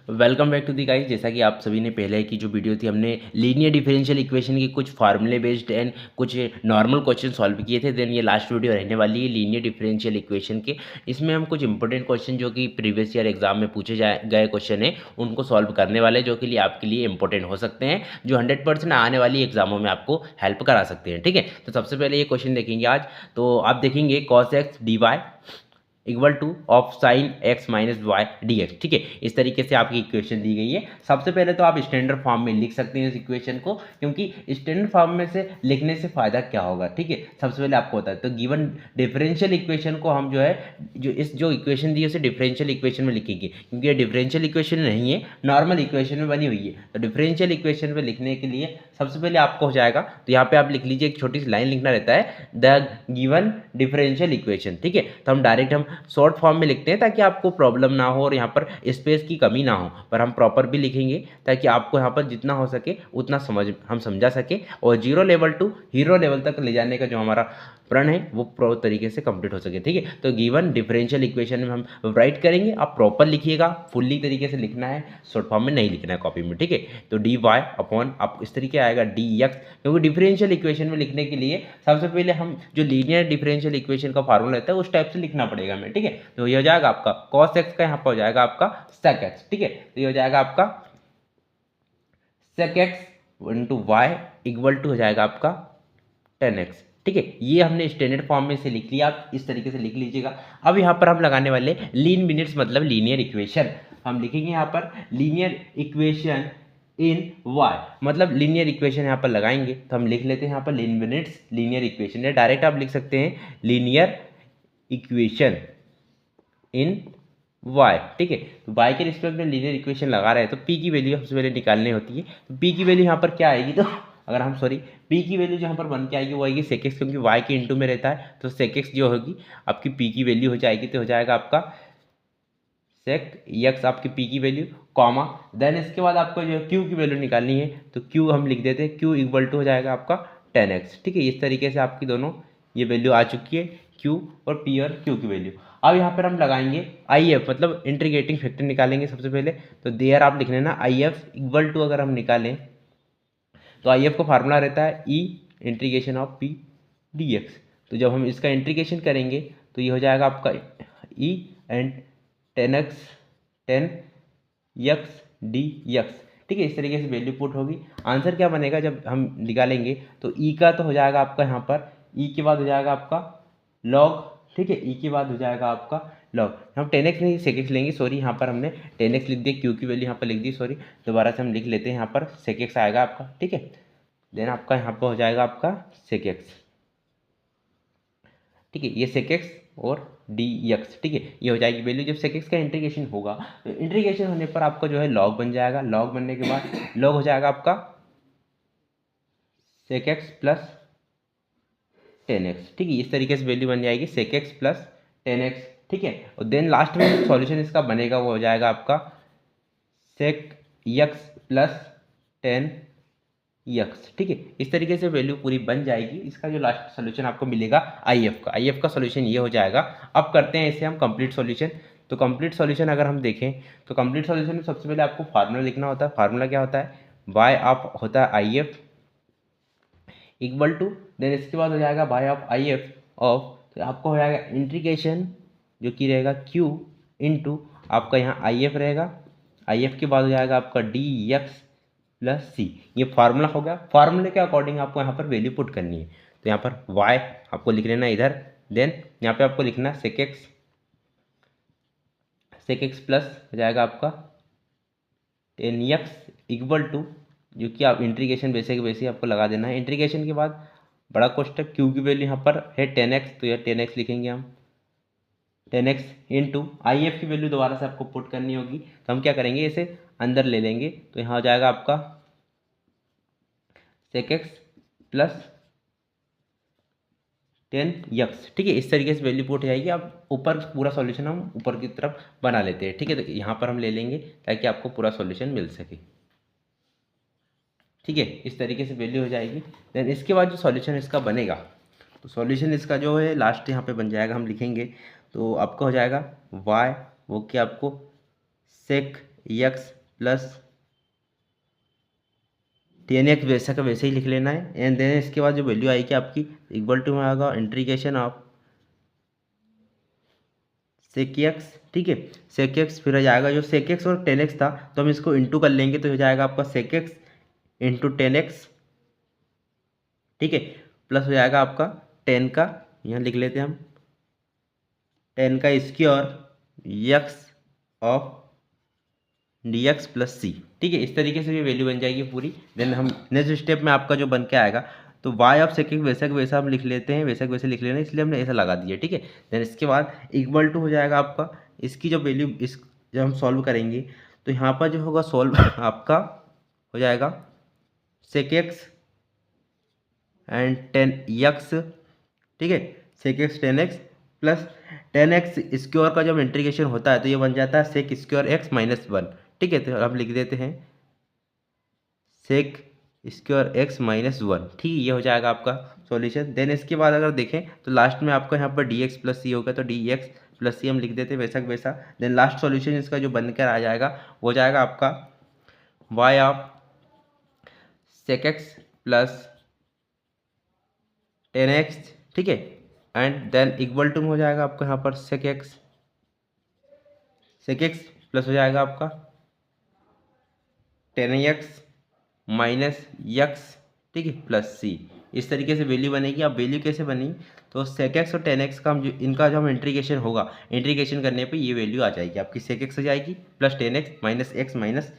Welcome back to the guys. जैसा कि आप सभी ने पहले की जो वीडियो थी, हमने लीनियर डिफरेंशियल इक्वेशन के कुछ फार्मूले बेस्ड एंड कुछ नॉर्मल क्वेश्चन सॉल्व किए थे। देन ये लास्ट वीडियो रहने वाली है लीनियर डिफरेंशियल इक्वेशन के। इसमें हम कुछ इंपॉर्टेंट क्वेश्चन जो कि प्रीवियस ईयर एग्जाम में पूछे गए क्वेश्चन है उनको सॉल्व करने वाले, जो कि लिए आपके लिए इंपॉर्टेंट हो सकते हैं, जो 100% आने वाली एग्जामों में आपको हेल्प करा सकते हैं। ठीक है, तो सबसे पहले ये क्वेश्चन देखेंगे आज। तो आप देखेंगे cos x dy equal to of sine x minus y d x. ठीक है, इस तरीके से आपकी इक्वेशन दी गई है। सबसे पहले तो आप स्टैंडर्ड फॉर्म में लिख सकते हैं इस इक्वेशन को, क्योंकि स्टैंडर्ड फॉर्म में से लिखने से फायदा क्या होगा। ठीक है, सबसे पहले आपको होता है तो गिवन डिफरेंशियल इक्वेशन को हम जो है जो इक्वेशन दी है उसे डिफरेंशियल इक्वेशन में लिखेंगे, क्योंकि ये डिफरेंशियल इक्वेशन नहीं है, नॉर्मल इक्वेशन में बनी हुई है। तो डिफरेंशियल इक्वेशन में लिखने के लिए सबसे पहले आपको हो जाएगा, तो यहाँ पे आप लिख लीजिए, एक छोटी सी लाइन लिखना रहता है, द गिवन डिफरेंशियल इक्वेशन। ठीक है, तो हम डायरेक्ट हम शॉर्ट फॉर्म में लिखते हैं ताकि आपको प्रॉब्लम ना हो और यहाँ पर स्पेस की कमी ना हो, पर हम प्रॉपर भी लिखेंगे ताकि आपको यहाँ पर जितना हो सके उतना हम समझा सके, और zero level to hero level तक ले जाने का जो हमारा प्रण है वो प्रॉपर तरीके से कंप्लीट हो सके। ठीक है, तो गिवन डिफरेंशियल इक्वेशन में हम राइट करेंगे, आप प्रॉपर लिखिएगा, फुल्ली तरीके से लिखना है, शॉर्ट फॉर्म में नहीं लिखना है कॉपी में। ठीक है, तो डी वाई अपॉन आप इस तरीके आएगा डी एक्स, क्योंकि डिफरेंशियल इक्वेशन में लिखने के लिए सबसे पहले हम जो लीनियर डिफरेंशियल इक्वेशन का फार्मूला रहता है उस टाइप से लिखना पड़ेगा हमें। ठीक है, तो ये हो जाएगा आपका cos x का यहाँ पर हो जाएगा आपका sec x। ठीक है, तो ये हो जाएगा आपका sec x into y equal to हो जाएगा आपका 10x। ठीक है, ये हमने स्टैंडर्ड फॉर्म में से लिख लिया, आप इस तरीके से लिख लीजिएगा। अब यहाँ पर हम लगाने वाले लीन मिनट्स मतलब लीनियर इक्वेशन, हम लिखेंगे यहाँ पर लीनियर इक्वेशन इन y, मतलब लीनियर इक्वेशन यहाँ पर लगाएंगे तो हम लिख लेते हैं यहाँ पर लीन मिनट्स लीनियर इक्वेशन, या डायरेक्ट आप लिख सकते हैं लीनियर इक्वेशन इन y। ठीक है, तो y के रिस्पेक्ट में लीनियर इक्वेशन लगा रहे हैं तो p की वैल्यू सबसे पहले निकालनी होती है। तो p की वैल्यू यहाँ पर क्या आएगी, तो अगर हम p की वैल्यू जो यहाँ पर बन के आएगी वो आएगी sec x, क्योंकि y के इंटू में रहता है, तो sec x जो होगी आपकी p की वैल्यू हो जाएगी, तो हो जाएगा आपका sec x आपकी p की वैल्यू कॉमा, देन इसके बाद आपको जो q की वैल्यू निकालनी है तो q हम लिख देते हैं, q इक्वल टू हो जाएगा आपका 10x। ठीक है, इस तरीके से आपकी दोनों ये वैल्यू आ चुकी है, q और p और q की वैल्यू। अब यहाँ पर हम लगाएंगे IF, मतलब इंटीग्रेटिंग फैक्टर निकालेंगे सबसे पहले, तो देयर आप लिख लेना IF इक्वल टू, अगर हम निकालें तो IF का फार्मूला रहता है E integration of P dx। तो जब हम इसका इंटीग्रेशन करेंगे तो ये हो जाएगा आपका E एंड 10x dx। ठीक है, इस तरीके से वैल्यू पुट होगी। आंसर क्या बनेगा जब हम निकालेंगे, तो E का तो हो जाएगा आपका यहाँ पर, E के बाद हो जाएगा आपका log। ठीक है, E के बाद हो जाएगा आपका log, हम 10x नहीं sec x लेंगे, सॉरी यहाँ पर हमने 10x लिख दिया, Q की वैल्यू यहाँ पर लिख दी, सॉरी दोबारा से हम लिख लेते हैं, यहाँ पर sec x आएगा आपका। ठीक है, देन आपका यहाँ पर हो जाएगा आपका sec x। ठीक है, ये sec x और dx। ठीक है, ये हो जाएगी वैल्यू। जब sec x का इंटीग्रेशन होगा तो इंटीग्रेशन होने पर आपका जो है log बन जाएगा, log बनने के बाद log हो जाएगा आपका sec x प्लस 10x। ठीक है, इस तरीके से वैल्यू बन जाएगी sec x प्लस 10x। ठीक है, और देन लास्ट में जो सॉल्यूशन इसका बनेगा वो हो जाएगा आपका sec x प्लस 10x। ठीक है, इस तरीके से वैल्यू पूरी बन जाएगी। इसका जो लास्ट सोल्यूशन आपको मिलेगा IF का सोल्यूशन ये हो जाएगा। अब करते हैं इसे हम कंप्लीट सोल्यूशन। तो कंप्लीट सोल्यूशन अगर हम देखें तो कंप्लीट सोल्यूशन में सबसे पहले आपको फार्मूला लिखना होता है। फार्मूला क्या होता है, y ऑफ होता है IF इक्वल टू, देन इसके बाद हो जाएगा y ऑफ IF ऑफ, तो आपको हो जाएगा इंटीग्रेशन जो कि रहेगा q इंटू आपका यहाँ IF रहेगा, IF के बाद हो जाएगा आपका dx प्लस c। ये फार्मूला हो गया। फार्मूले के अकॉर्डिंग आपको यहाँ पर वैल्यू पुट करनी है, तो यहाँ पर y आपको लिख लेना इधर, देन यहाँ पे आपको लिखना sec x प्लस हो जाएगा आपका 10x इक्वल टू, जो कि आप इंटीग्रेशन वैसे के वैसे आपको लगा देना है। इंटीग्रेशन के बाद बड़ा कोष्टक q की वैल्यू यहाँ पर है 10x, तो यह 10x लिखेंगे हम, 10x इंटू IF की वैल्यू दोबारा से आपको पुट करनी होगी, तो हम क्या करेंगे इसे अंदर ले लेंगे, तो यहाँ हो जाएगा आपका sec x प्लस 10x। ठीक है, इस तरीके से वैल्यू पुट हो जाएगी। अब ऊपर पूरा सॉल्यूशन हम ऊपर की तरफ बना लेते हैं। ठीक है, तो यहाँ पर हम ले लेंगे ताकि आपको पूरा सॉल्यूशन मिल सके। ठीक है, इस तरीके से वैल्यू हो जाएगी। देन इसके बाद जो सॉल्यूशन इसका बनेगा, तो सॉल्यूशन इसका जो है लास्ट यहाँ पे बन जाएगा, हम लिखेंगे तो आपका हो जाएगा y, वो कि आपको sec x plus ten x वैसा का वैसे ही लिख लेना है। एंड देन इसके बाद जो वैल्यू आएगी आपकी इक्वल टू में आएगा इंटीग्रेशन ऑफ सेक एक्स, ठीक है। सेक एक्स फिर हो जाएगा जो सेक एक्स और टेन एक्स था तो हम इसको इंटू कर लेंगे तो हो जाएगा आपका sec x into tan x, ठीक है। प्लस हो जाएगा आपका टेन का, यहाँ लिख लेते हैं हम, टेन का square x of d x plus c, ठीक है। इस तरीके से ये वैल्यू बन जाएगी पूरी। देन हम नेक्स्ट स्टेप में आपका जो बन के आएगा तो वाई ऑफ सेक वैसा का वैसा हम लिख लेते हैं, वैसा का वैसे लिख लेना, इसलिए हमने ऐसा लगा दिया, ठीक है। देन इसके बाद इक्वल टू हो जाएगा आपका इसकी जो वैल्यू इस जब हम सॉल्व करेंगे तो यहाँ पर जो होगा सॉल्व आपका हो जाएगा sec x and tan x, ठीक है। Sec x tan x plus ten x square का जब इंटीग्रेशन होता है तो ये बन जाता है sec square x minus one, ठीक है। तो हम लिख देते हैं sec square x minus one, ठीक है। ये हो जाएगा आपका सॉल्यूशन। देन इसके बाद अगर देखें तो लास्ट में आपका यहाँ पर डी एक्स प्लस सी होगा तो डी एक्स प्लस सी हम लिख देते हैं वैसा का वैसा। देन लास्ट सॉल्यूशन इसका जो बनकर आ जाएगा वो जाएगा आपका y of sec x plus ten x, ठीक है। एंड देन इक्वल टू में हो जाएगा आपका यहाँ पर सेक एक्स प्लस हो जाएगा आपका टेन एक्स माइनस एक्स, ठीक है, प्लस सी। इस तरीके से वैल्यू बनेगी। अब वैल्यू कैसे बनी तो सेक एक्स और टेन एक्स का हम जो इनका जो हम इंटीग्रेशन होगा, इंटीग्रेशन करने पे ये वैल्यू आ जाएगी आपकी सेक एक्स हो जाएगी plus ten x minus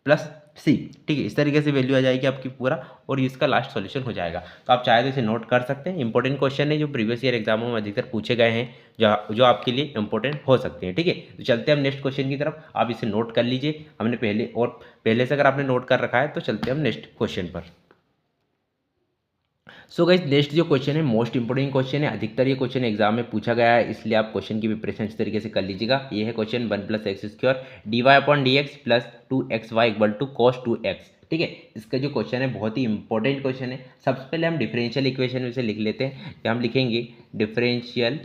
plus c, ठीक है। इस तरीके से वैल्यू आ जाएगी आपकी पूरा और इसका लास्ट सॉल्यूशन हो जाएगा। तो आप चाहे तो इसे नोट कर सकते हैं। इंपॉर्टेंट क्वेश्चन है जो प्रीवियस ईयर एग्जामों में अधिकतर पूछे गए हैं, जो आपके लिए इंपॉर्टेंट हो सकते हैं, ठीक है। तो चलते हैं हम नेक्स्ट क्वेश्चन की तरफ। आप इसे नोट कर लीजिए, हमने पहले से अगर आपने नोट कर रखा है तो चलते हैं हम नेक्स्ट क्वेश्चन पर। सो गाइस नेक्स्ट जो क्वेश्चन है मोस्ट इंपोर्टेंट क्वेश्चन है, अधिकतर ये क्वेश्चन एग्जाम में पूछा गया है, इसलिए आप क्वेश्चन की प्रिपरेशन इस तरीके से कर लीजिएगा। ये है question one plus x square d y upon d x plus two x y equal to cos two x, ठीक है। इसका जो क्वेश्चन है बहुत ही इंपॉर्टेंट क्वेश्चन है। सबसे पहले हम डिफरेंशियल इक्वेशन में से लिख लेते हैं कि हम लिखेंगे डिफरेंशियल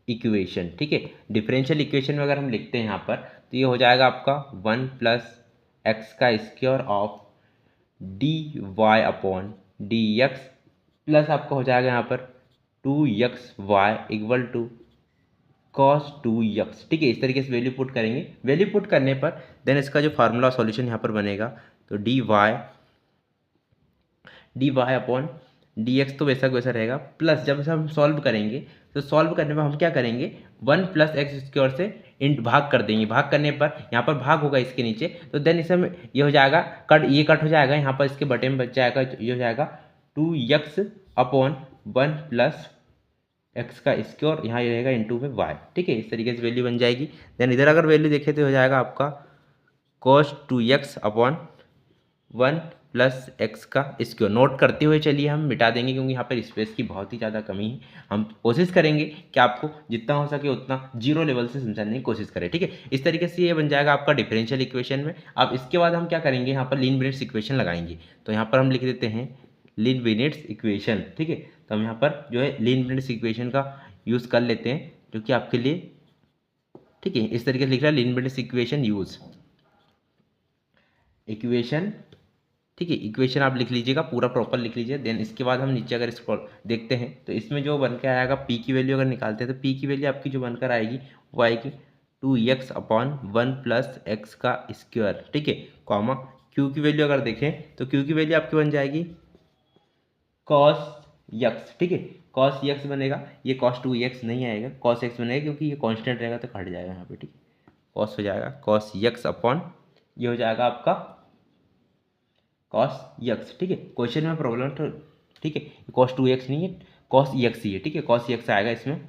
इक्वेशन, ठीक है। डिफरेंशियल इक्वेशन में अगर हम लिखते हैं यहाँ पर तो ये हो जाएगा आपका वन प्लस एक्स का square of d y upon d x plus आपका हो जाएगा यहाँ पर two x y equal to cos two x, ठीक है। इस तरीके से वैल्यू पुट करेंगे। वैल्यू पुट करने पर देन इसका जो फार्मूला सॉल्यूशन यहाँ पर बनेगा तो d y upon d x तो वैसा वैसा रहेगा प्लस जब से हम सॉल्व करेंगे तो सॉल्व करने में हम क्या करेंगे वन प्लस एक्स स्क्वायर से इंट भाग कर देंगे। भाग करने पर यहाँ पर भाग होगा इसके नीचे तो देन इसे ये हो जाएगा ये कट हो जाएगा, यहाँ पर इसके बटे में बच जाएगा तो ये हो जाएगा two x upon one plus x का स्क्वायर, यहाँ ये रहेगा इंटू में वाई, ठीक है। इस तरीके से वैल्यू बन जाएगी। देन इधर अगर वैल्यू देखें तो हो जाएगा आपका cos two x upon one plus x का स्क्वायर। नोट करते हुए चलिए हम मिटा देंगे क्योंकि यहाँ पर स्पेस की बहुत ही ज़्यादा कमी है। हम कोशिश करेंगे कि आपको जितना हो सके उतना जीरो लेवल से समझाने की कोशिश करें, ठीक है। इस तरीके से ये बन जाएगा आपका डिफरेंशियल इक्वेशन में। अब इसके बाद हम क्या करेंगे, यहाँ पर लीनियर इक्वेशन लगाएंगे। तो यहाँ पर हम लिख देते हैं लीनियर इक्वेशन, ठीक है। तो हम यहाँ पर जो है लीनियर इक्वेशन का यूज़ कर लेते हैं जो कि आपके लिए, ठीक है। इस तरीके से लिख रहा है लीनियर इक्वेशन यूज इक्वेशन, ठीक है। इक्वेशन आप लिख लीजिएगा, पूरा प्रॉपर लिख लीजिए। देन इसके बाद हम नीचे अगर इसको देखते हैं तो इसमें जो बनकर आएगा पी की वैल्यू अगर निकालते हैं तो पी की वैल्यू आपकी जो बनकर आएगी वो आएगी two x upon one plus x का स्क्वायर, ठीक है, कॉमा क्यू की वैल्यू अगर देखें तो क्यू की वैल्यू आपकी बन जाएगी कॉस एक्स, ठीक है। कॉस एक्स बनेगा, ये कॉस टू एक्स नहीं आएगा, कॉस एक्स बनेगा क्योंकि ये कांस्टेंट रहेगा तो कट जाएगा यहाँ पे, ठीक है। कॉस हो जाएगा कॉस एक्स अपॉन ये हो जाएगा आपका कॉस एक्स, ठीक है। क्वेश्चन में प्रॉब्लम तो, ठीक है, कॉस टू एक्स नहीं है कॉस एक्स ही है, ठीक है। कॉस एक्स आएगा इसमें,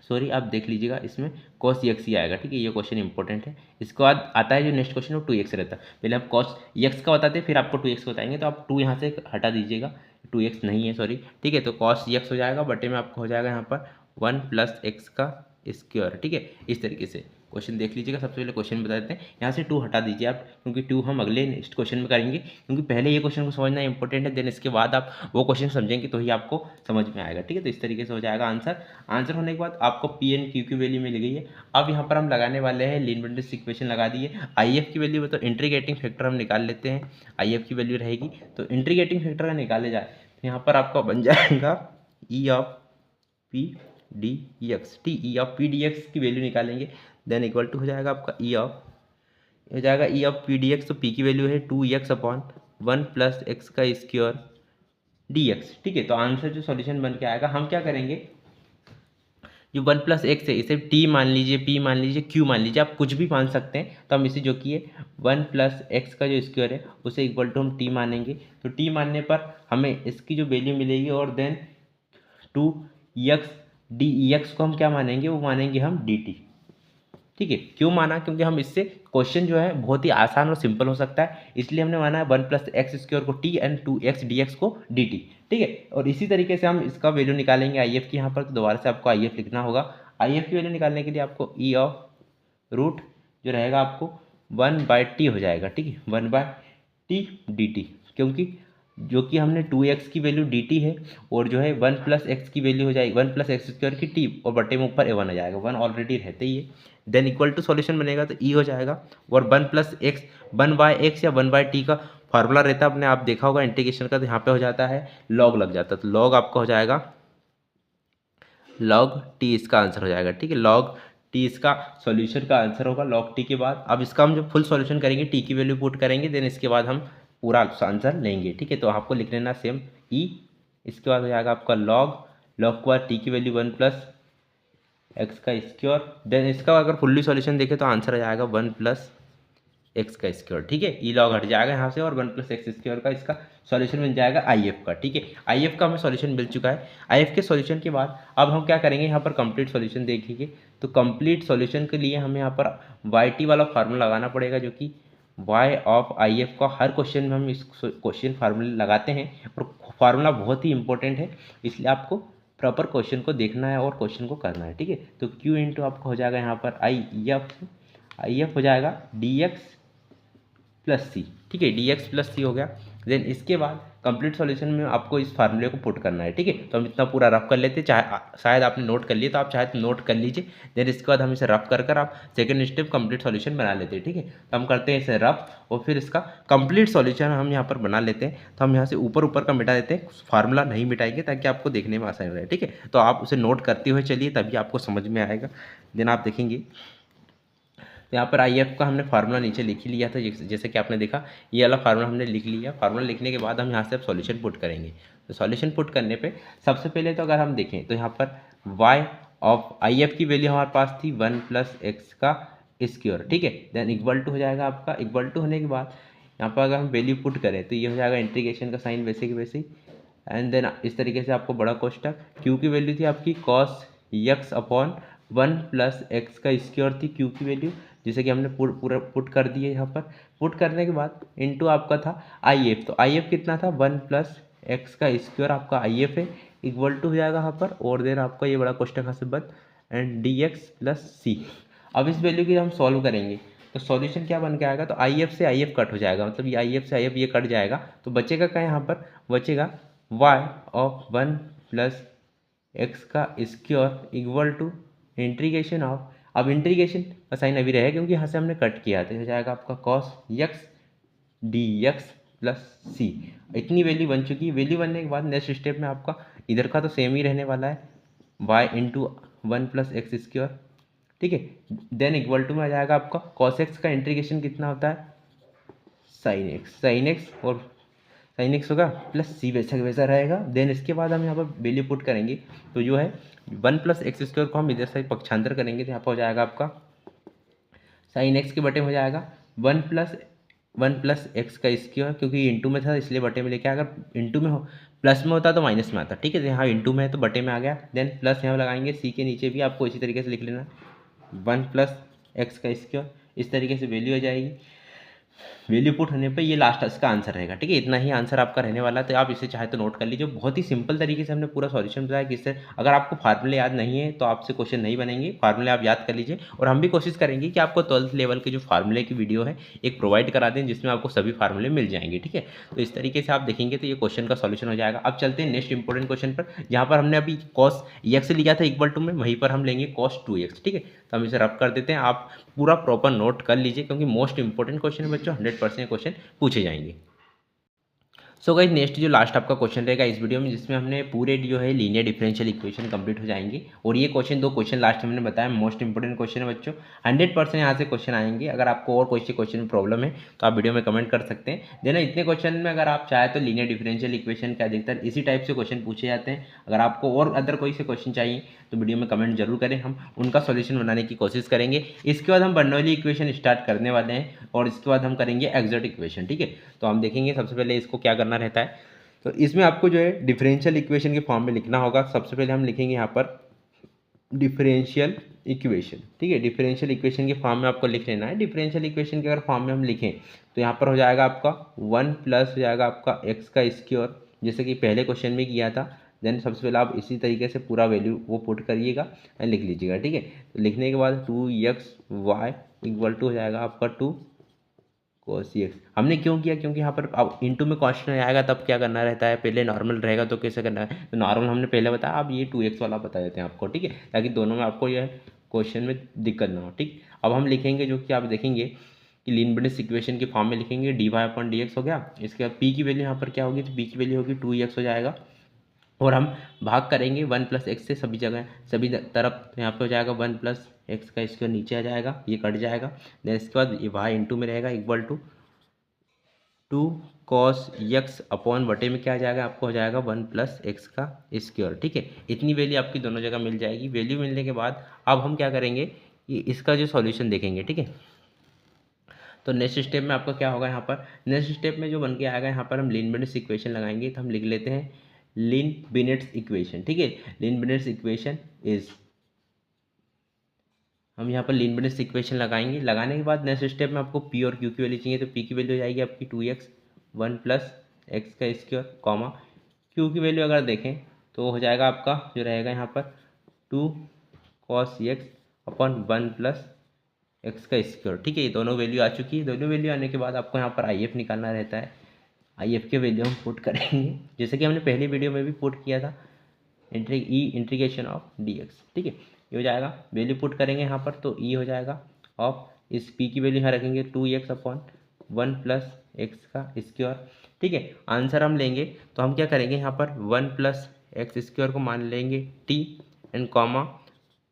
सॉरी आप देख लीजिएगा इसमें कॉस एक्स ही आएगा, ठीक है। ये क्वेश्चन इंपॉर्टेंट है। इसके बाद आता है जो नेक्स्ट क्वेश्चन वो टू एक्स रहता है। पहले हम कॉस एक्स का बताते हैं फिर आपको टू एक्स बताएंगे, तो आप टू यहाँ से हटा दीजिएगा, टू एक्स नहीं है सॉरी, ठीक है। तो कॉस एक्स हो जाएगा बटे में आपको हो जाएगा यहाँ पर वन प्लस एक्स का स्क्वायर, ठीक है। इस तरीके से क्वेश्चन देख लीजिएगा। सबसे पहले क्वेश्चन बता देते हैं, यहाँ से 2 हटा दीजिए आप, क्योंकि 2 हम अगले नेक्स्ट क्वेश्चन में करेंगे, क्योंकि पहले ये क्वेश्चन को समझना इंपॉर्टेंट है, देन इसके बाद आप वो क्वेश्चन समझेंगे तो ही आपको समझ में आएगा। ठीक है, तो इस तरीके से हो जाएगा आंसर होने के बाद आपको पी एन क्यू की वैल्यू मिल गई है। अब यहाँ पर हम लगाने वाले हैं लीनियर इक्वेशन लगा दिए। आई एफ की वैल्यू तो इंटीग्रेटिंग फैक्टर हम निकाल लेते हैं, आई एफ की वैल्यू रहेगी, तो इंटीग्रेटिंग फैक्टर का निकाले जाए तो यहाँ पर आपका बन जाएगा ई of P D x, T E of P D x की वैल्यू निकालेंगे, देन इक्वल टू हो जाएगा आपका ई ऑफ, हो जाएगा ई ऑफ पी डी एक्स, तो पी की वैल्यू है 2x अपॉन 1 प्लस एक्स का स्क्वायर डी एक्स। ठीक है, तो आंसर जो सॉल्यूशन बन के आएगा, हम क्या करेंगे, जो 1 प्लस एक्स है इसे टी मान लीजिए, पी मान लीजिए, क्यू मान लीजिए, आप कुछ भी मान सकते हैं। तो हम इसे जो कि 1 प्लस एक्स का जो स्क्वायर है उसे इक्वल टू हम टी मानेंगे, तो टी मानने पर हमें इसकी जो वैल्यू मिलेगी, और देन 2x डी एक्स को हम क्या मानेंगे, वो मानेंगे हम डी टी। ठीक है, क्यों माना, क्योंकि हम इससे क्वेश्चन जो है बहुत ही आसान और सिंपल हो सकता है, इसलिए हमने माना है 1 प्लस एक्स स्क्वायर को टी एंड 2x dx को dt। ठीक है, और इसी तरीके से हम इसका वैल्यू निकालेंगे आई एफ की यहाँ पर, तो दोबारा से आपको आई एफ लिखना होगा। आई एफ की वैल्यू निकालने के लिए आपको ई ऑफ रूट जो रहेगा आपको 1/t हो जाएगा। ठीक है, 1/t dt, क्योंकि जो कि हमने 2x की वैल्यू dt है, और जो है 1 प्लस एक्स की वैल्यू हो जाएगी 1 प्लस एक्स स्क्वायर की t, और बटे में ऊपर a1 आ जाएगा, 1 ऑलरेडी रहते ही है, देन इक्वल टू सॉल्यूशन बनेगा तो e हो जाएगा, और 1 प्लस एक्स 1/x या 1/t का फार्मूला रहता है, आपने आप देखा होगा इंटीग्रेशन का, तो यहाँ पे हो जाता है लॉग लग जाता है, तो लॉग आपका हो जाएगा लॉग टी, इसका आंसर हो जाएगा। ठीक है, लॉग टी इसका सॉल्यूशन का आंसर होगा लॉग टी के बाद। अब इसका हम जब फुल सॉल्यूशन करेंगे, टी की वैल्यू पुट करेंगे, देन इसके बाद हम पूरा आंसर लेंगे। ठीक है, तो आपको लिख लेना सेम ई, इसके बाद हो जाएगा आपका लॉग के बाद टी की वैल्यू 1 प्लस एक्स का स्क्वायर, देन इसका अगर फुल्ली सॉल्यूशन देखें तो आंसर आ जाएगा 1 प्लस एक्स का स्क्वायर। ठीक है, ई लॉग हट जाएगा यहाँ से, और 1 प्लस एक्स स्क्वायर का इसका सॉल्यूशन मिल जाएगा आई एफ का। ठीक है, आई एफ का हमें सॉल्यूशन मिल चुका है। आई एफ के सॉल्यूशन के बाद अब हम क्या करेंगे, यहाँ पर कंप्लीट सॉल्यूशन देखिए, तो कंप्लीट सॉल्यूशन के लिए हमें यहाँ पर वाई टी वाला फार्मूला लगाना पड़ेगा, जो कि वाई ऑफ आई एफ का हर क्वेश्चन में हम इस क्वेश्चन फार्मूले लगाते हैं, और फार्मूला बहुत ही इंपॉर्टेंट है, इसलिए आपको प्रॉपर क्वेश्चन को देखना है और क्वेश्चन को करना है। ठीक है, तो क्यू इंटू आपका हो जाएगा यहाँ पर आई एफ हो जाएगा डी एक्स प्लस सी। ठीक है, डी एक्स प्लस सी हो गया, देन इसके बाद कंप्लीट सॉल्यूशन में आपको इस फार्मूले को पुट करना है। ठीक है, तो हम इतना पूरा रफ कर लेते हैं, चाहे शायद आपने नोट कर लिया, तो आप चाहे तो नोट कर लीजिए, देन इसके बाद हम इसे रफ कर आप सेकंड स्टेप कंप्लीट सॉल्यूशन बना लेते हैं। ठीक है, तो हम करते हैं इसे रफ, और फिर इसका कंप्लीट सॉल्यूशन हम यहाँ पर बना लेते हैं। तो हम यहाँ से ऊपर का मिटा देते हैं, फार्मूला नहीं मिटाएंगे ताकि आपको देखने में आसान रहे। ठीक है, तो आप उसे नोट करते हुए चलिए, तभी आपको समझ में आएगा। देन आप देखेंगे तो यहाँ पर आई एफ का हमने फार्मूला नीचे लिख ही लिया था, जैसे कि आपने देखा, ये वाला फार्मूला हमने लिख लिया। फार्मूला लिखने के बाद हम यहाँ से अब सॉल्यूशन पुट करेंगे। तो सॉल्यूशन पुट करने पे सबसे पहले तो अगर हम देखें तो यहाँ पर वाई ऑफ आई एफ की वैल्यू हमारे पास थी 1 प्लस एक्स का स्क्वायर। ठीक है, देन इक्वल टू हो जाएगा आपका, इक्वल टू होने के बाद यहाँ पर अगर हम वैल्यू पुट करें तो ये हो जाएगा इंटीग्रेशन का साइन वैसे कि वैसे ही, एंड देन इस तरीके से आपको बड़ा कोष्टक, क्यू की वैल्यू थी आपकी cos x upon 1 plus x का स्क्वायर थी क्यू की वैल्यू, जैसे कि हमने पूरा पुट कर दिए। यहाँ पर पुट करने के बाद इनटू आपका था आई एफ, तो आई एफ कितना था 1 प्लस एक्स का स्क्वायर आपका आई एफ है, इक्वल टू हो जाएगा यहाँ पर, और देन आपका ये बड़ा क्वेश्चन यहाँ से बन एंड डी एक्स प्लस सी। अब इस वैल्यू की हम सॉल्व करेंगे तो सॉल्यूशन क्या बन के आएगा, तो आई एफ से आई एफ कट हो जाएगा, मतलब ये आई एफ से आई एफ ये कट जाएगा, तो बचेगा क्या यहाँ पर, बचेगा वाई ऑफ 1 प्लस एक्स का square equal to integration of, अब इंटीग्रेशन का साइन अभी रहेगा क्योंकि यहाँ से हमने कट किया, तो हो जाएगा आपका cos x d x plus c. इतनी वैल्यू बन चुकी है। वैल्यू बनने के बाद नेक्स्ट स्टेप में आपका इधर का तो सेम ही रहने वाला है, y into 1 plus x square. ठीक है, देन इक्वल टू में आ जाएगा आपका कॉस एक्स का इंटीग्रेशन कितना होता है, साइन एक्स और साइन एक्स होगा प्लस सी, वैसा वैसा रहेगा। देन इसके बाद हम यहाँ पर वैल्यू पुट करेंगे, तो जो है 1 प्लस एक्स स्क्वायर को हम इधर से पक्षांतर करेंगे, तो यहाँ पर हो जाएगा आपका साइन एक्स के बटे में हो जाएगा 1 प्लस एक्स का स्क्वायर, क्योंकि इंटू में था इसलिए बटे में लेके, अगर इंटू में हो प्लस में होता तो माइनस में आता। ठीक है, तो यहाँ इंटू में है तो बटे में आ गया, देन प्लस यहाँ लगाएंगे, सी के नीचे भी आपको इसी तरीके से लिख लेना 1 प्लस एक्स का स्क्वायर, इस तरीके से वैल्यू आ जाएगी वैल्यू पुट होने पे ये लास्ट इसका आंसर रहेगा। ठीक है, इतना ही आंसर आपका रहने वाला है, तो आप इसे चाहे तो नोट कर लीजिए। बहुत ही सिंपल तरीके से हमने पूरा सॉल्यूशन बताया कि इससे अगर आपको फार्मूले याद नहीं है तो आपसे क्वेश्चन नहीं बनेंगे, फार्मूले आप याद कर लीजिए। और हम भी कोशिश करेंगे कि आपको 12th लेवल के जो फार्मूले की वीडियो है एक प्रोवाइड करा दें, जिसमें आपको सभी फार्मूले मिल जाएंगे। ठीक है, तो इस तरीके से आप देखेंगे तो ये क्वेश्चन का सॉल्यूशन हो जाएगा। अब चलते हैं नेक्स्ट इंपॉर्टेंट क्वेश्चन पर, जहाँ पर हमने अभी cos x लिखा था इक्वल टू में, वहीं पर हम लेंगे cos 2x। ठीक है, तो हम इसे रब कर देते हैं। आप पूरा प्रॉपर नोट कर लीजिए, क्योंकि मोस्ट इंपॉर्टेंट क्वेश्चन है बच्चों, 100% क्वेश्चन पूछे जाएंगे। सो गाइस नेक्स्ट जो लास्ट आपका क्वेश्चन रहेगा इस वीडियो में, जिसमें हमने पूरे जो है लीनियर डिफरेंशियल इक्वेशन कंप्लीट हो जाएंगे। और ये क्वेश्चन 2 क्वेश्चन लास्ट में हमने बताया मोस्ट इंपॉर्टेंट क्वेश्चन है बच्चों, 100% यहाँ से क्वेश्चन आएंगे। अगर आपको और कोई क्वेश्चन में प्रॉब्लम है तो आप वीडियो में कमेंट कर सकते हैं। देना इतने क्वेश्चन में अगर आप चाहे तो लीनियर डिफरेंशियल इक्वेशन के अधिकतर इसी टाइप से क्वेश्चन पूछे जाते हैं। अगर आपको और अदर कोई से क्वेश्चन चाहिए तो वीडियो में कमेंट जरूर करें, हम उनका सॉल्यूशन बनाने की कोशिश करेंगे। इसके बाद हम बर्नौली इक्वेशन स्टार्ट करने वाले हैं, और इसके बाद हम करेंगे एक्सर्ट इक्वेशन। ठीक है, तो हम देखेंगे सबसे पहले इसको क्या करना रहता है। तो इसमें आपको जो है डिफरेंशियल इक्वेशन के फॉर्म में लिखना होगा। सबसे पहले हम लिखेंगे यहाँ पर डिफरेंशियल इक्वेशन। ठीक है, डिफरेंशियल इक्वेशन के फॉर्म में आपको लिख लेना है। डिफरेंशियल इक्वेशन के अगर फॉर्म में हम लिखें तो यहाँ पर हो जाएगा आपका 1 प्लस हो जाएगा आपका एक्स का स्क्वायर, जैसे कि पहले क्वेश्चन में किया था। देन सबसे पहले आप इसी तरीके से पूरा वैल्यू वो पुट करिएगा एंड लिख लीजिएगा। ठीक है, तो लिखने के बाद 2xy इक्वल टू हो जाएगा आपका 2 cos x। हमने क्यों किया, क्योंकि यहाँ पर अब इंटू में क्वेश्चन आएगा तब क्या करना रहता है, पहले नॉर्मल रहेगा तो कैसे करना है। तो नॉर्मल हमने पहले बताया, अब ये 2x वाला बता देते हैं आपको। ठीक है, ताकि दोनों में आपको यह क्वेश्चन में दिक्कत ना हो। ठीक, अब हम लिखेंगे जो कि आप देखेंगे कि लीनियर इक्वेशन के फॉर्म में लिखेंगे dy/dx हो गया। इसके बाद p की वैल्यू यहाँ पर क्या होगी, तो p की वैल्यू होगी 2x हो जाएगा। और हम भाग करेंगे 1 प्लस एक्स से सभी जगह सभी तरफ, तो यहाँ पे हो जाएगा 1 प्लस एक्स का स्क्वायर नीचे आ जाएगा, ये कट जाएगा। देन इसके बाद ये वाई इंटू में रहेगा equal to 2 cos x upon बटे में क्या आ जाएगा, आपको हो जाएगा 1 प्लस एक्स का स्क्वायर। ठीक है, इतनी वैल्यू आपकी दोनों जगह मिल जाएगी। वैल्यू मिलने के बाद अब हम क्या करेंगे कि इसका जो सॉल्यूशन देखेंगे। ठीक है, तो नेक्स्ट स्टेप में आपका क्या होगा, यहाँ पर नेक्स्ट स्टेप में जो बन के आएगा, यहाँ पर हम लीनियर इक्वेशन लगाएंगे। तो हम लिख लेते हैं लीनियर इक्वेशन। ठीक है, लीनियर इक्वेशन इज, हम यहाँ पर लीनियर इक्वेशन लगाएंगे। लगाने के बाद नेक्स्ट स्टेप में आपको पी और क्यू की वैल्यू चाहिए, तो पी की वैल्यू हो जाएगी आपकी 2x 1 प्लस एक्स का स्क्वायर कॉमा, क्यू की वैल्यू अगर देखें तो हो जाएगा आपका जो रहेगा यहाँ पर 2 cos x upon 1 plus x का स्क्वायर। ठीक है, ये दोनों वैल्यू आ चुकी है। दोनों वैल्यू आने के बाद आपको यहाँ पर आई एफ निकालना रहता है। आई एफ के वैल्यू हम पुट करेंगे, जैसे कि हमने पहली वीडियो में भी पुट किया था, इंटीग्रेशन ऑफ डी एक्स। ठीक है, ये हो जाएगा, वैल्यू पुट करेंगे यहाँ पर, तो ई हो जाएगा ऑफ इस पी की वैल्यू यहाँ रखेंगे 2x अपॉन 1 प्लस एक्स का स्क्वायर। ठीक है, आंसर हम लेंगे तो हम क्या करेंगे, यहाँ पर 1 प्लस एक्स स्क्वायर को मान लेंगे T and comma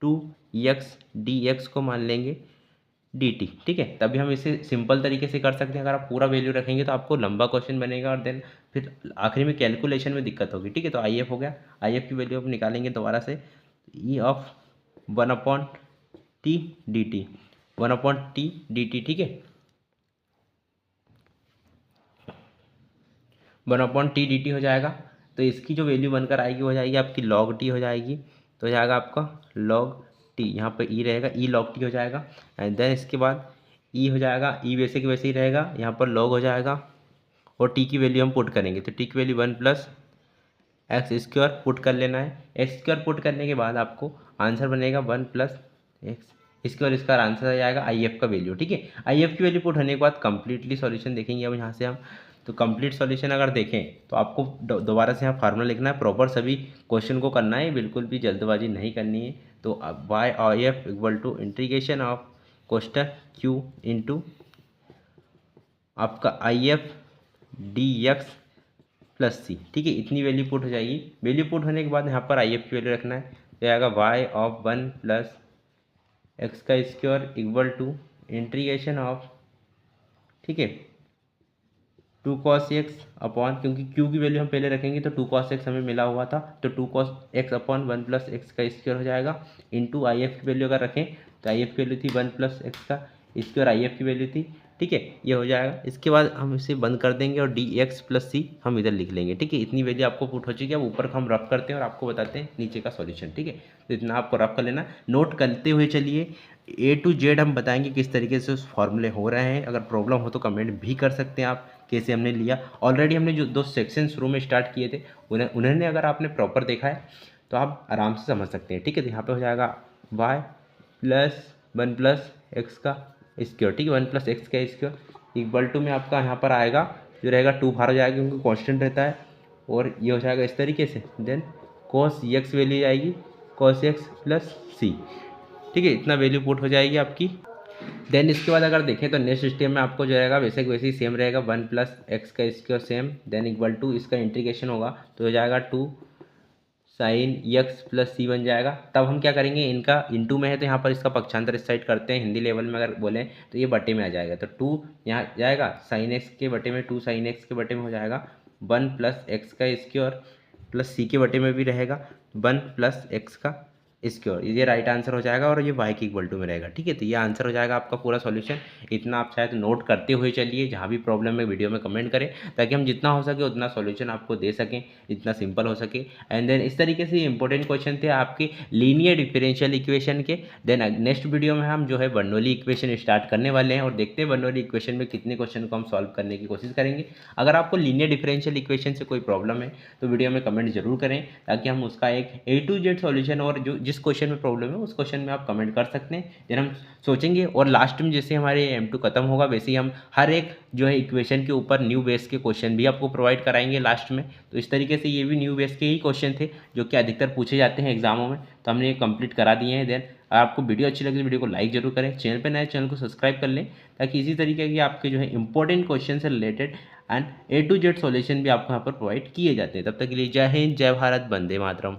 2x dx को मान लेंगे dt। ठीक है, तभी हम इसे सिंपल तरीके से कर सकते हैं। अगर आप पूरा वैल्यू रखेंगे तो आपको लंबा क्वेश्चन बनेगा, और देन फिर आखिरी में कैलकुलेशन में दिक्कत होगी। ठीक है, तो आई एफ हो गया, आई एफ की वैल्यू आप निकालेंगे दोबारा से, ई of 1 upon T D T, 1 upon T D T. ठीक है, 1 अपॉन टी डी टी हो जाएगा। तो इसकी जो वैल्यू बनकर आएगी हो जाएगी आपकी लॉग टी हो जाएगी, तो हो जाएगा आपका लॉग टी, यहाँ पर ई रहेगा, ई लॉग टी हो जाएगा। एंड देन इसके बाद ई हो जाएगा, ई वैसे की वैसे ही रहेगा, यहाँ पर लॉग हो जाएगा, और टी की वैल्यू हम पुट करेंगे, तो टी की value 1 plus x square put कर लेना है। एक्स स्क्वायर पुट करने के बाद आपको आंसर बनेगा 1 प्लस एक्स स्क्वायर, इसका आंसर आ जाएगा आई एफ का वैल्यू। ठीक है, आई एफ की वैल्यू पुट होने के बाद कंप्लीटली सॉल्यूशन देखेंगे। अब यहाँ से हम तो कंप्लीट सॉल्यूशन अगर देखें तो आपको दोबारा से यहाँ फार्मूला लिखना है, प्रॉपर सभी क्वेश्चन को करना है, बिल्कुल भी जल्दबाजी नहीं करनी है। तो y I F equal to integration of question Q into आपका I F d x plus c. ठीक है, इतनी वैल्यू पुट हो जाएगी। वैल्यू पुट होने के बाद यहाँ पर आई एफ की वैल्यू रखना है, तो आएगा वाई ऑफ 1 प्लस एक्स का square equal to integration of, ठीक है, 2 cos x अपॉन, क्योंकि q की वैल्यू हम पहले रखेंगे तो 2 cos x हमें मिला हुआ था, तो 2 cos x upon 1 plus x का स्क्वायर हो जाएगा। इंटू आई एफ की वैल्यू अगर रखें तो आई एफ की वैल्यू थी 1 प्लस एक्स का इसकी और आई एफ की वैल्यू थी, ठीक है, ये हो जाएगा। इसके बाद हम इसे बंद कर देंगे और डी एक्स प्लस सी हम इधर लिख लेंगे, ठीक है। इतनी वैल्यू आपको पुट हो चुकी है। अब ऊपर का हम रफ करते हैं और आपको बताते हैं नीचे का सॉल्यूशन, ठीक है। तो इतना आपको रफ कर लेना, नोट करते हुए चलिए। ए टू जेड हम बताएंगे किस तरीके से उस फॉर्मूले हो रहे हैं। अगर प्रॉब्लम हो तो कमेंट भी कर सकते हैं आप, कैसे हमने लिया। ऑलरेडी हमने जो 2 सेक्शन शुरू में स्टार्ट किए थे उन्होंने अगर आपने प्रॉपर देखा है तो आप आराम से समझ सकते हैं, ठीक है। तो यहाँ पे हो जाएगा y प्लस 1 प्लस एक्स का स्क्वायर, ठीक है, 1 प्लस एक्स का स्क्वायर इक्वल टू में आपका यहाँ पर आएगा जो रहेगा 2 बाहर हो जाएगा क्योंकि कांस्टेंट रहता है, और ये हो जाएगा इस तरीके से। देन cos x वैल्यू आएगी cos x प्लस सी, ठीक है, इतना वैल्यू पुट हो जाएगी आपकी। देन इसके बाद अगर देखें तो नेक्स्ट स्टेप में आपको जो रहेगा वैसे ही सेम रहेगा, 1 प्लस एक्स का square same, then equal to इसका इंटीग्रेशन होगा तो हो जाएगा 2 साइन यक्स प्लस सी बन जाएगा। तब हम क्या करेंगे, इनका इंटू में है तो यहाँ पर इसका पक्षांतर इस साइड करते हैं। हिंदी लेवल में अगर बोलें तो ये बटे में आ जाएगा, तो 2 यहाँ जाएगा साइन एक्स के बटे में, 2 साइन एक्स के बटे में हो जाएगा 1 प्लस एक्स का स्क्वायर प्लस सी के बटे में भी रहेगा 1 प्लस एक्स का स्क्वायर। ये राइट आंसर हो जाएगा और ये y के इक्वल टू में रहेगा, ठीक है। तो ये आंसर हो जाएगा आपका पूरा सॉल्यूशन। इतना आप शायद नोट करते हुए चलिए, जहाँ भी प्रॉब्लम है वीडियो में कमेंट करें ताकि हम जितना हो सके उतना सॉल्यूशन आपको दे सकें, जितना सिंपल हो सके। एंड देन इस तरीके से इंपॉर्टेंट क्वेश्चन थे आपके लीनियर डिफरेंशियल इक्वेशन के। देन नेक्स्ट वीडियो में हम जो है बर्नौली इक्वेशन स्टार्ट करने वाले हैं और देखते हैं बर्नौली इक्वेशन में कितने क्वेश्चन को हम सॉल्व करने की कोशिश करेंगे। अगर आपको लीनियर डिफरेंशियल इक्वेशन से कोई प्रॉब्लम है तो वीडियो में कमेंट जरूर करें ताकि हम उसका एक A to Z सॉल्यूशन, और जो जिस क्वेश्चन में प्रॉब्लम है उस क्वेश्चन में आप कमेंट कर सकते हैं, देन हम सोचेंगे। और लास्ट में जैसे हमारे M2 खत्म होगा वैसे ही हम हर एक जो है इक्वेशन के ऊपर न्यू बेस के क्वेश्चन भी आपको प्रोवाइड कराएंगे लास्ट में। तो इस तरीके से ये भी न्यू बेस के ही क्वेश्चन थे जो कि अधिकतर पूछे जाते हैं एग्जामों में, तो हमने ये कंप्लीट करा दिए हैं। देन आपको वीडियो अच्छी लगी तो वीडियो को लाइक जरूर करें, चैनल पर नए चैनल को सब्सक्राइब कर लें ताकि इसी तरीके के आपके जो है इंपॉर्टेंट क्वेश्चन से related and A to Z solution भी आपको यहाँ पर प्रोवाइड किए जाते हैं। तब तक के लिए जय हिंद, जय भारत, वंदे मातरम।